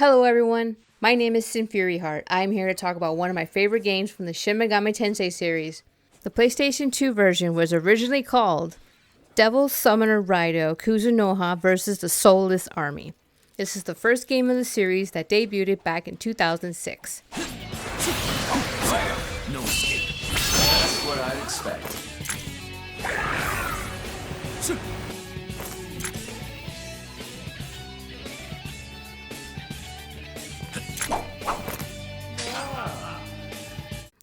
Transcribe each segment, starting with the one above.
Hello everyone, my name is Sinfuryheart. I am here to talk about one of my favorite games from the Shin Megami Tensei series. The PlayStation 2 version was originally called Devil Summoner Raidou Kuzunoha vs. the Soulless Army. This is the first game of the series that debuted back in 2006. No escape. That's what I'd expect.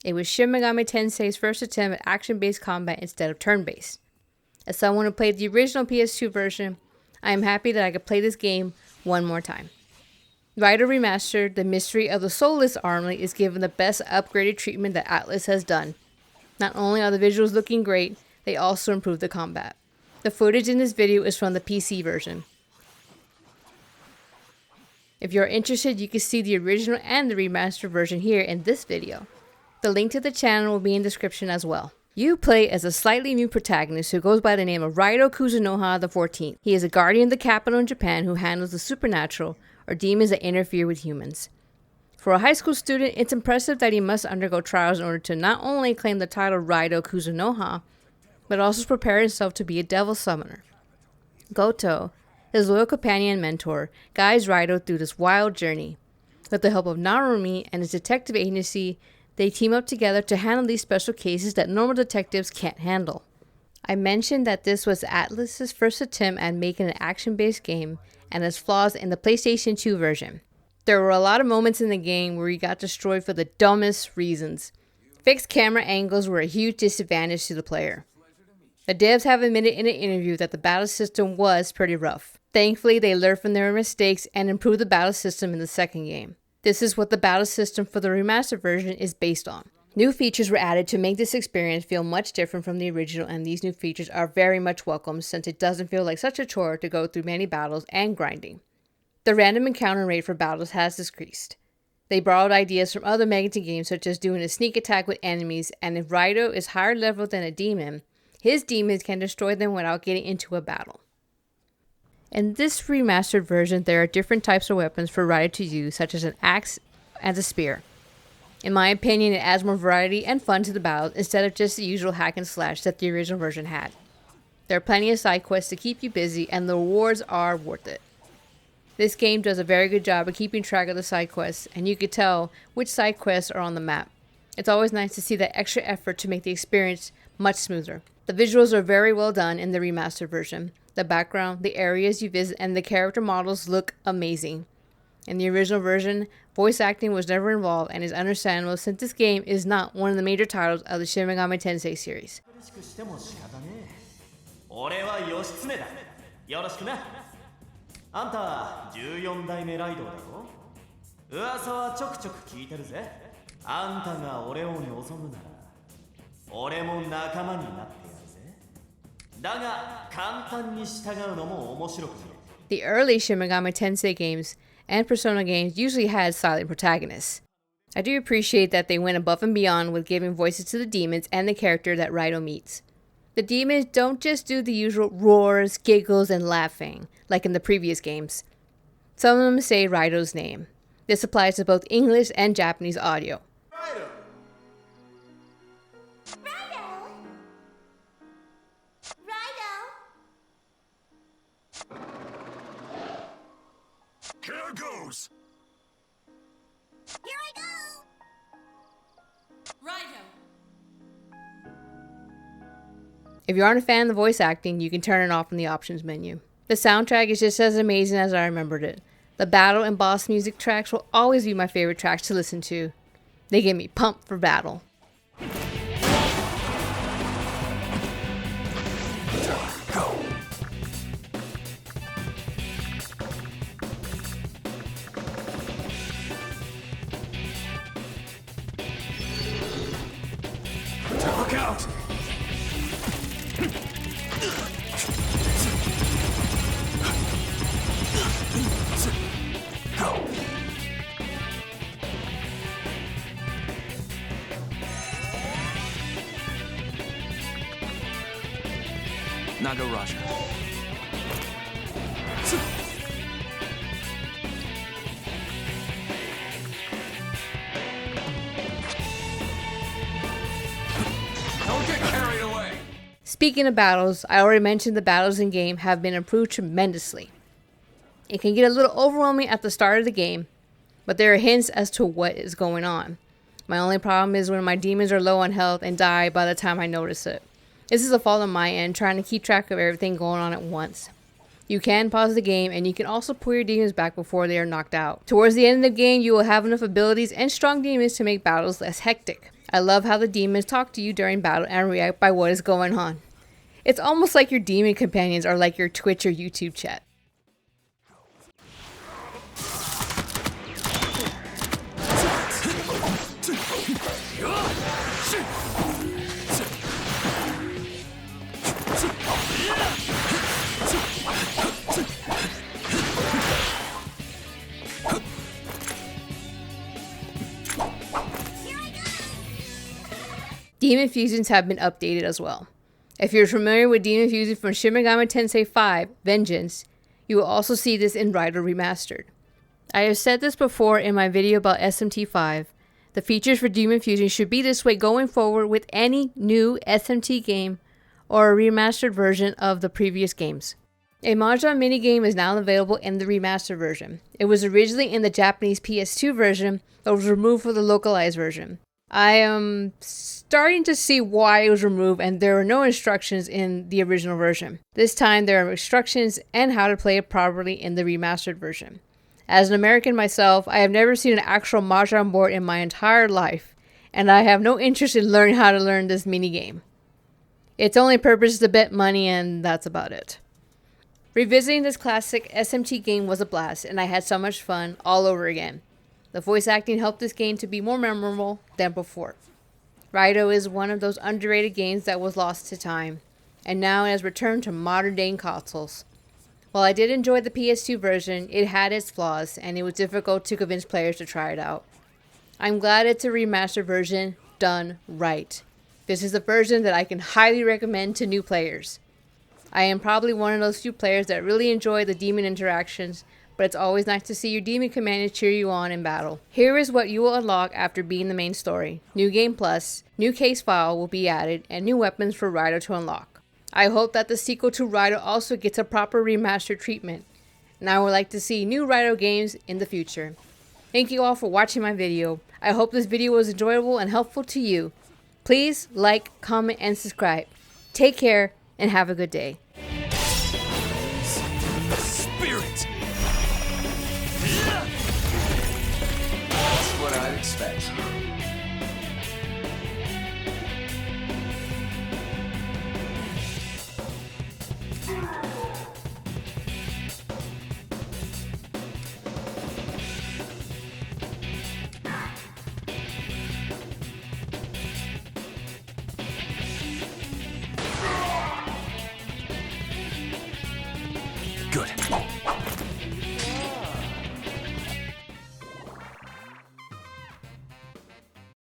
It was Shin Megami Tensei's first attempt at action-based combat instead of turn-based. As someone who played the original PS2 version, I am happy that I could play this game one more time. Raidou Remastered, The Mystery of the Soulless Army is given the best upgraded treatment that Atlus has done. Not only are the visuals looking great, they also improved the combat. The footage in this video is from the PC version. If you're interested, you can see the original and the remastered version here in this video. The link to the channel will be in the description as well. You play as a slightly new protagonist who goes by the name of Raidou Kuzunoha XIV. He is a guardian of the capital in Japan who handles the supernatural or demons that interfere with humans. For a high school student, it's impressive that he must undergo trials in order to not only claim the title Raidou Kuzunoha, but also prepare himself to be a devil summoner. Goto, his loyal companion and mentor, guides Raidou through this wild journey. With the help of Narumi and his detective agency, they team up together to handle these special cases that normal detectives can't handle. I mentioned that this was Atlus' first attempt at making an action-based game and has flaws in the PlayStation 2 version. There were a lot of moments in the game where you got destroyed for the dumbest reasons. Fixed camera angles were a huge disadvantage to the player. The devs have admitted in an interview that the battle system was pretty rough. Thankfully, they learned from their mistakes and improved the battle system in the second game. This is what the battle system for the remastered version is based on. New features were added to make this experience feel much different from the original, and these new features are very much welcome since it doesn't feel like such a chore to go through many battles and grinding. The random encounter rate for battles has decreased. They borrowed ideas from other Megaton games such as doing a sneak attack with enemies, and if Raidou is higher level than a demon, his demons can destroy them without getting into a battle. In this remastered version, there are different types of weapons for Raidou to use, such as an axe and a spear. In my opinion, it adds more variety and fun to the battles instead of just the usual hack and slash that the original version had. There are plenty of side quests to keep you busy, and the rewards are worth it. This game does a very good job of keeping track of the side quests, and you can tell which side quests are on the map. It's always nice to see that extra effort to make the experience much smoother. The visuals are very well done in the remastered version. The background, the areas you visit, and the character models look amazing. In the original version, voice acting was never involved and is understandable since this game is not one of the major titles of the Shin Megami Tensei series. 俺は義経だ。よろしくな。あんた14代目ライドウだろ。噂はちょくちょく聞いてるぜ。あんたが俺を望むなら、俺も仲間になってやるぜ。だが簡単に従うのも面白くない。The early Shin Megami Tensei games and Persona games usually had silent protagonists. I do appreciate that they went above and beyond with giving voices to the demons and the character that Raidou meets. The demons don't just do the usual roars, giggles, and laughing, like in the previous games. Some of them say Raidou's name. This applies to both English and Japanese audio. Raidou! Here goes! Here I go! Raidou! If you aren't a fan of the voice acting, you can turn it off in the options menu. The soundtrack is just as amazing as I remembered it. The battle and boss music tracks will always be my favorite tracks to listen to. They get me pumped for battle. Go! Look out! Go! Nagaraja. Speaking of battles, I already mentioned the battles in game have been improved tremendously. It can get a little overwhelming at the start of the game, but there are hints as to what is going on. My only problem is when my demons are low on health and die by the time I notice it. This is a fault on my end, trying to keep track of everything going on at once. You can pause the game, and you can also pull your demons back before they are knocked out. Towards the end of the game, you will have enough abilities and strong demons to make battles less hectic. I love how the demons talk to you during battle and react by what is going on. It's almost like your demon companions are like your Twitch or YouTube chat. Demon fusions have been updated as well. If you're familiar with demon fusion from Shin Megami Tensei 5 Vengeance, you will also see this in Raidou Remastered. I have said this before in my video about SMT5. The features for demon fusion should be this way going forward with any new SMT game or a remastered version of the previous games. A Mahjong minigame is now available in the remastered version. It was originally in the Japanese PS2 version, but was removed for the localized version. I am starting to see why it was removed, and there are no instructions in the original version. This time there are instructions and how to play it properly in the remastered version. As an American myself, I have never seen an actual Mahjong board in my entire life, and I have no interest in learning how to learn this minigame. Its only purpose is to bet money, and that's about it. Revisiting this classic SMT game was a blast, and I had so much fun all over again. The voice acting helped this game to be more memorable than before. Raidou is one of those underrated games that was lost to time, and now it has returned to modern day consoles. While I did enjoy the PS2 version, it had its flaws, and it was difficult to convince players to try it out. I'm glad it's a remastered version done right. This is a version that I can highly recommend to new players. I am probably one of those few players that really enjoy the demon interactions, but it's always nice to see your demon companions cheer you on in battle. Here is what you will unlock after beating the main story. New Game Plus, new case file will be added, and new weapons for Raidou to unlock. I hope that the sequel to Raidou also gets a proper remastered treatment, and I would like to see new Raidou games in the future. Thank you all for watching my video. I hope this video was enjoyable and helpful to you. Please like, comment, and subscribe. Take care, and have a good day. Spirit! That's what I'd expect. Good.